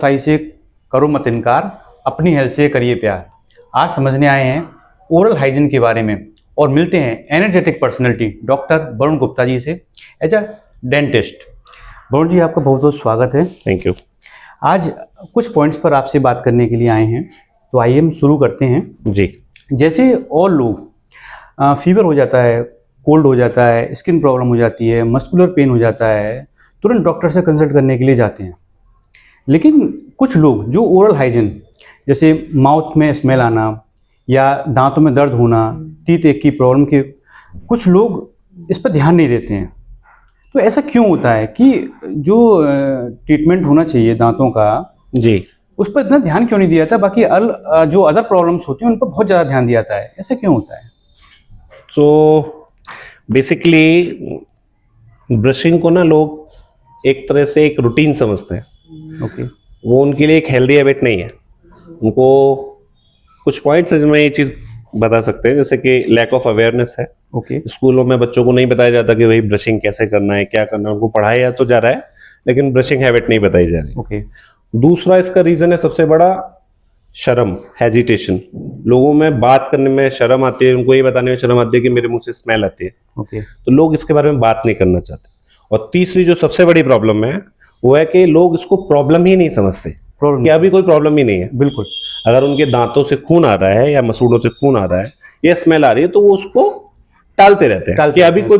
सफाई से करो मत इनकार, अपनी हेल्थ से करिए प्यार। आज समझने आए हैं ओरल हाइजीन के बारे में और मिलते हैं energetic personality doctor Varun Gupta ji से as a dentist. Varun ji, आपका बहुत बहुत स्वागत है। Thank you. आज कुछ पॉइंट्स पर आपसे बात करने के लिए आए हैं, तो आइए हम शुरू करते हैं। जी। जैसे और लोग फीवर हो जाता है, कोल्ड हो जाता है, स्किन प्रॉब्लम हो जाती है, मस्कुलर पेन हो जाता है, तुरंत डॉक्टर से कंसल्ट करने के लिए जाते हैं। लेकिन कुछ लोग जो ओरल हाइजीन, जैसे माउथ में स्मेल आना या दांतों में दर्द होना, टीथ एक की प्रॉब्लम के, कुछ लोग इस पर ध्यान नहीं देते हैं। तो ऐसा क्यों होता है कि जो ट्रीटमेंट होना चाहिए दांतों का, जी। उस पर इतना ध्यान क्यों नहीं दिया जाता, बाकी जो अदर प्रॉब्लम्स होती हैं उन पर बहुत ज़्यादा ध्यान दिया जाता है, ऐसा क्यों होता है? तो बेसिकली ब्रशिंग को ना लोग एक तरह से एक रूटीन समझते हैं। ओके। वो उनके लिए एक हेल्दी हैबिट नहीं है। उनको कुछ पॉइंट्स में ये चीज़ बता सकते हैं, जैसे कि लैक ऑफ अवेयरनेस है। ओके। स्कूलों में बच्चों को नहीं बताया जाता कि भाई ब्रशिंग कैसे करना है, क्या करना है। उनको पढ़ाया तो जा रहा है लेकिन ब्रशिंग हैबिट नहीं बताई जा रही। ओके। दूसरा इसका रीजन है सबसे बड़ा शर्म, हेजिटेशन। लोगों में बात करने में शर्म आती है, उनको ये बताने में शर्म आती है कि मेरे मुंह से स्मेल आती है। ओके। तो लोग इसके बारे में बात नहीं करना चाहते। और तीसरी जो सबसे बड़ी प्रॉब्लम है वो है कि लोग इसको प्रॉब्लम ही नहीं समझते कि अभी कोई प्रॉब्लम ही नहीं है। बिल्कुल। अगर उनके दांतों से खून आ रहा है या मसूड़ों से खून आ रहा है या स्मेल आ रही है तो वो उसको टालते रहते हैं कि अभी कोई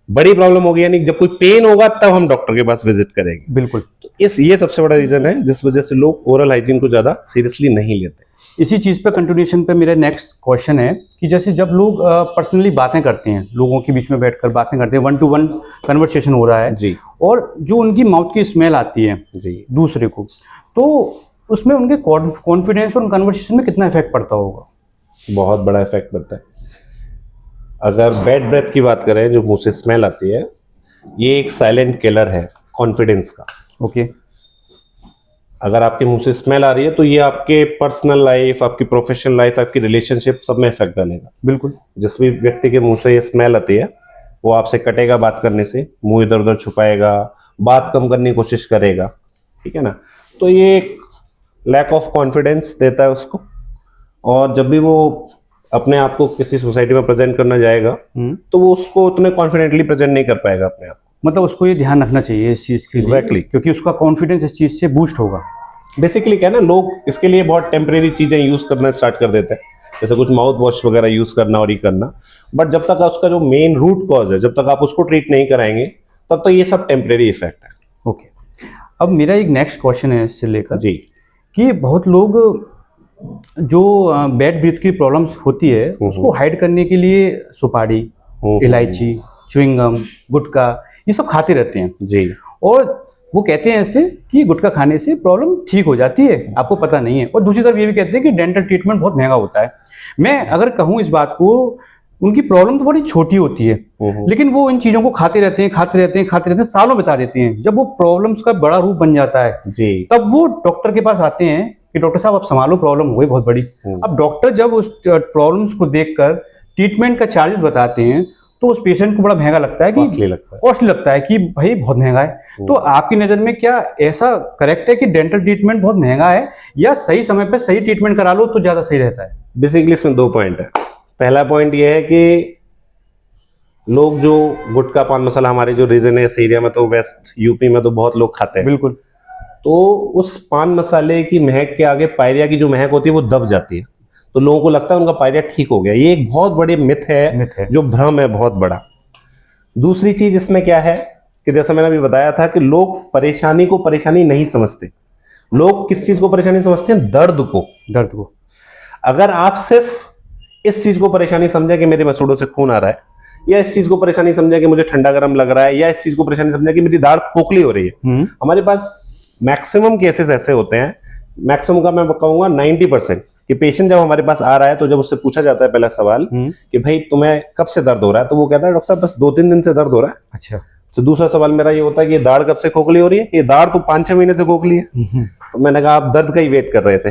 बड़ी प्रॉब्लम होगी, यानी जब कोई पेन होगा तब हम डॉक्टर के पास विजिट करेंगे। बिल्कुल। तो ये सबसे बड़ा रीजन है जिस वजह से लोग ओरल हाइजीन को ज्यादा सीरियसली नहीं लेते। इसी चीज़ पे कंटिन्यूएशन पे मेरा नेक्स्ट क्वेश्चन है कि जैसे जब लोग पर्सनली बातें करते हैं, लोगों के बीच में बैठकर बातें करते हैं, 1-to-1 कन्वर्सेशन हो रहा है जी। और जो उनकी माउथ की स्मेल आती है जी। दूसरे को, तो उसमें उनके कॉन्फिडेंस और कन्वर्सेशन में कितना इफेक्ट पड़ता होगा? बहुत बड़ा इफेक्ट पड़ता है। अगर बैड ब्रेथ की बात करें, जो मुंह से स्मेल आती है, ये एक साइलेंट किलर है कॉन्फिडेंस का। ओके। अगर आपके मुंह से स्मेल आ रही है तो ये आपके पर्सनल लाइफ, आपकी प्रोफेशनल लाइफ, आपकी रिलेशनशिप सब में इफेक्ट डालेगा। बिल्कुल। जिस भी व्यक्ति के मुंह से ये स्मेल आती है वो आपसे कटेगा बात करने से, मुंह इधर उधर छुपाएगा, बात कम करने की कोशिश करेगा, ठीक है ना। तो ये एक लैक ऑफ कॉन्फिडेंस देता है उसको। और जब भी वो अपने आप को किसी सोसाइटी में प्रेजेंट करना जाएगा तो वो उसको उतने कॉन्फिडेंटली प्रेजेंट नहीं कर पाएगा अपने आप को। मतलब उसको ये ध्यान रखना चाहिए इस चीज़ के लिए। Exactly. क्योंकि उसका कॉन्फिडेंस इस चीज़ से बूस्ट होगा। बेसिकली क्या है ना, लोग इसके लिए बहुत टेम्परेरी चीजें यूज करना स्टार्ट कर देते हैं, जैसे कुछ माउथ वॉश वगैरह यूज करना और ये करना। बट जब तक उसका जो मेन रूट कॉज है, जब तक आप उसको ट्रीट नहीं कराएंगे तब तक ये सब टेम्परेरी इफेक्ट है। ओके। अब मेरा एक नेक्स्ट क्वेश्चन है इससे लेकर जी कि बहुत लोग जो बैड ब्रीथ की प्रॉब्लम्स होती है उसको हाइड करने के लिए सुपारी, इलायची, च्युइंगम, गुटखा ये सब खाते रहते हैं जी। और वो कहते हैं ऐसे कि गुटखा खाने से प्रॉब्लम ठीक हो जाती है, आपको पता नहीं है। और दूसरी तरफ ये भी कहते हैं कि डेंटल ट्रीटमेंट बहुत महंगा होता है। मैं अगर कहूँ इस बात को, उनकी प्रॉब्लम तो बड़ी छोटी होती है लेकिन वो इन चीज़ों को खाते रहते हैं, सालों बिता देते हैं। जब वो प्रॉब्लम्स का बड़ा रूप बन जाता है जी, तब वो डॉक्टर के पास आते हैं कि डॉक्टर साहब आप संभालो, प्रॉब्लम हो गई बहुत बड़ी। अब डॉक्टर जब उस प्रॉब्लम्स को देखकर ट्रीटमेंट का चार्जेस बताते हैं तो उस पेशेंट को बड़ा महंगा लगता है, कि कॉस्टली लगता है कि भाई बहुत महंगा है। तो आपकी नज़र में क्या ऐसा करेक्ट है कि डेंटल ट्रीटमेंट बहुत महंगा है, या सही समय पर सही ट्रीटमेंट करा लो तो ज़्यादा सही रहता है? बेसिकली इसमें दो पॉइंट है। पहला पॉइंट ये है कि लोग जो गुटखा पान मसाला, हमारे जो रीजन है इस एरिया में तो वेस्ट यूपी में तो बहुत लोग खाते हैं। बिल्कुल। तो उस पान मसाले की महक के आगे पायरिया की जो महक होती है वो दब जाती है, तो लोगों को लगता है उनका पायरिया ठीक हो गया। ये एक बहुत बड़ी मिथ है, जो भ्रम है बहुत बड़ा। दूसरी चीज इसमें क्या है कि जैसा मैंने अभी बताया था कि लोग परेशानी को परेशानी नहीं समझते। लोग किस चीज को परेशानी समझते हैं? दर्द को। अगर आप सिर्फ इस चीज को परेशानी समझे कि मेरे मसूड़ों से खून आ रहा है, या इस चीज को परेशानी समझे कि मुझे ठंडा गर्म लग रहा है, या इस चीज को परेशानी समझे कि मेरी दाढ़ खोखली हो रही है, हमारे पास मैक्सिमम केसेस ऐसे होते हैं, मैक्सिमम का मैं कहूंगा 90%, कि पेशेंट जब हमारे पास आ रहा है तो जब उससे पूछा जाता है पहला सवाल कि भाई तुम्हें कब से दर्द हो रहा है, तो वो कहता है डॉक्टर साहब बस 2-3 दिन से दर्द हो रहा है। अच्छा। तो दूसरा सवाल मेरा ये होता है कि ये दाढ़ कब से खोखली हो रही है? ये दाढ़ तो 5-6 महीने से खोखली है। तो मैंने कहा आप दर्द का ही वेट कर रहे थे।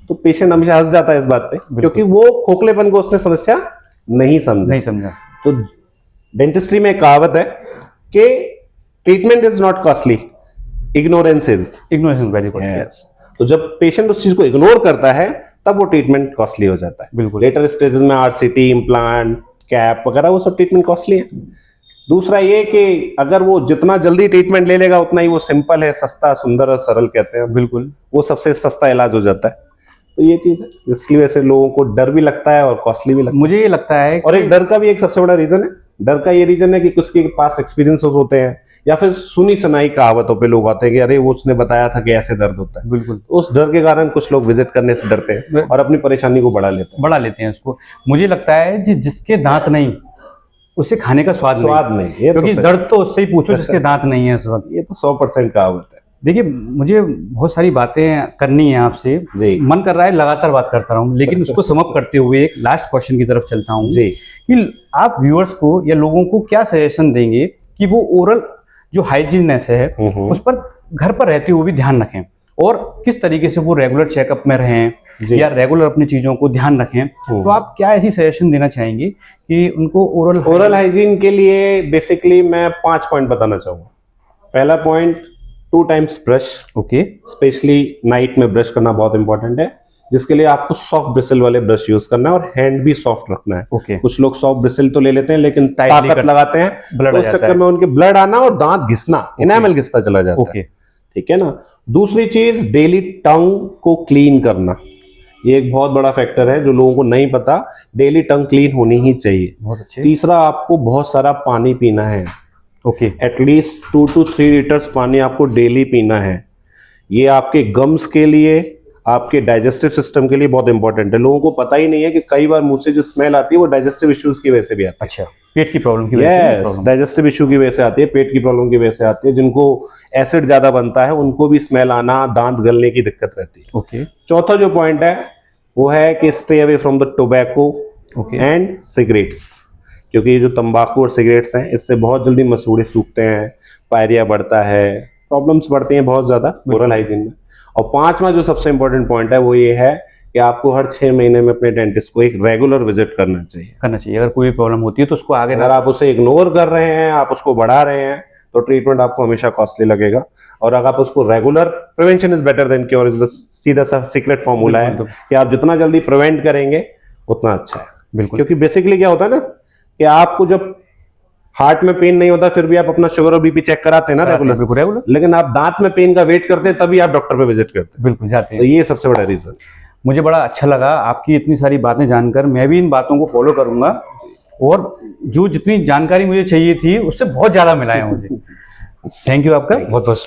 तो पेशेंट हमेशा हंस जाता है इस बात पे, क्योंकि वो खोखलेपन को उसने समस्या नहीं समझा। तो डेंटिस्ट्री में एक कहावत है कि treatment is not costly, ignorance is. Ignorance very costly. Yes, तो जब पेशेंट उस चीज को इग्नोर करता है तब वो ट्रीटमेंट कॉस्टली हो जाता है। बिल्कुल। लेटर स्टेजेस में आरसीटी, इम्प्लांट, कैप वगैरह वो सब ट्रीटमेंट कॉस्टली है। दूसरा ये कि अगर वो जितना जल्दी ट्रीटमेंट ले लेगा उतना ही वो सिंपल है, सस्ता, सुंदर और सरल कहते हैं, बिल्कुल, वो सबसे सस्ता इलाज हो जाता है। तो ये चीज है जिसकी वजह से लोगों को डर भी लगता है और कॉस्टली भी लगता है। मुझे ये लगता है और एक डर का भी एक सबसे बड़ा रीजन है, डर का ये रीजन है कि कुछ के पास एक्सपीरियंस होते हैं या फिर सुनी सुनाई कहावतों पे लोग आते हैं कि अरे वो उसने बताया था कि ऐसे दर्द होता है। बिल्कुल, तो उस डर के कारण कुछ लोग विजिट करने से डरते हैं और अपनी परेशानी को बढ़ा लेते हैं उसको। मुझे लगता है जिसके दांत नहीं उसे खाने का स्वाद नहीं, ये क्योंकि तो दर्द तो उससे ही पूछो जिसके दांत नहीं है इस वक्त। ये तो 100% कहावत है। देखिए, मुझे बहुत सारी बातें करनी है आपसे, मन कर रहा है लगातार बात करता रहूं, लेकिन उसको समअप करते हुए एक लास्ट क्वेश्चन की तरफ चलता हूं जी। कि आप व्यूअर्स को या लोगों को क्या सजेशन देंगे कि वो ओरल जो हाइजीननेस है उस पर घर पर रहते हुए भी ध्यान रखें और किस तरीके से वो रेगुलर चेकअप में रहें या रेगुलर अपनी चीजों को ध्यान रखें, तो आप क्या ऐसी सजेशन देना चाहेंगे कि उनको ओरल हाइजीन के लिए बेसिकली मैं 5 पॉइंट बताना चाहूंगा। पहला point, 2 times brush. Okay. Specially night में ब्रश करना बहुत इंपॉर्टेंट है, जिसके लिए आपको सॉफ्ट ब्रिसल वाले ब्रश यूज करना है और हैंड भी सॉफ्ट रखना है। ओके। कुछ लोग सॉफ्ट ब्रिसल तो ले लेते हैं लेकिन ताकत लगाते हैं, ब्लड उस चक्कर में उनके ब्लड आना और दांत घिसना, इनेमल घिसता चला जाता है। ठीक है ना। दूसरी चीज, डेली टंग को क्लीन करना, ये एक बहुत बड़ा फैक्टर है जो लोगों को नहीं पता। डेली टंग क्लीन होनी ही चाहिए। बहुत अच्छे। तीसरा, आपको बहुत सारा पानी पीना है। ओके। एटलीस्ट 2 to 3 लीटर्स पानी आपको डेली पीना है। ये आपके गम्स के लिए, आपके डाइजेस्टिव सिस्टम के लिए बहुत इंपॉर्टेंट है। लोगों को पता ही नहीं है कि कई बार मुंह से जो स्मेल आती है वो डाइजेस्टिव इश्यूज की वजह से भी आती है। अच्छा, पेट की प्रॉब्लम की वजह से? डाइजेस्टिव इशू की वजह से आती है, पेट की प्रॉब्लम की वजह से आती है। जिनको एसिड ज्यादा बनता है उनको भी स्मेल आना, दांत गलने की दिक्कत रहती है। ओके। चौथा जो पॉइंट है वो है कि stay away from the tobacco and cigarettes, क्योंकि ये जो तंबाकू और सिगरेट्स हैं इससे बहुत जल्दी मसूड़े सूखते हैं, पायरिया बढ़ता है, प्रॉब्लम्स बढ़ती हैं बहुत ज्यादा ओरल हाइजीन में। और 5वां जो सबसे इंपॉर्टेंट पॉइंट है वो ये है कि आपको हर 6 महीने में अपने डेंटिस्ट को एक रेगुलर विजिट करना चाहिए। अगर कोई प्रॉब्लम होती है तो उसको आगे, अगर आप उसे इग्नोर कर रहे हैं, आप उसको बढ़ा रहे हैं, तो ट्रीटमेंट आपको हमेशा कॉस्टली लगेगा। और अगर आप उसको regular, prevention is better than cure, is the सीधा सा सीक्रेट फॉर्मूला है कि आप जितना जल्दी प्रिवेंट करेंगे उतना अच्छा है। बिल्कुल। क्योंकि बेसिकली क्या होता है ना कि आपको जब हार्ट में पेन नहीं होता फिर भी आप अपना शुगर और बीपी चेक कराते हैं ना रेगुलर, लेकिन आप दांत में पेन का वेट करते हैं तभी आप डॉक्टर पे विजिट करते हैं। बिल्कुल, जाते हैं। तो ये सबसे बड़ा रीजन। मुझे बड़ा अच्छा लगा आपकी इतनी सारी बातें जानकर। मैं भी इन बातों को फॉलो करूंगा और जो जितनी जानकारी मुझे चाहिए थी उससे बहुत ज्यादा मिला है मुझे। थैंक यू आपका बहुत बहुत।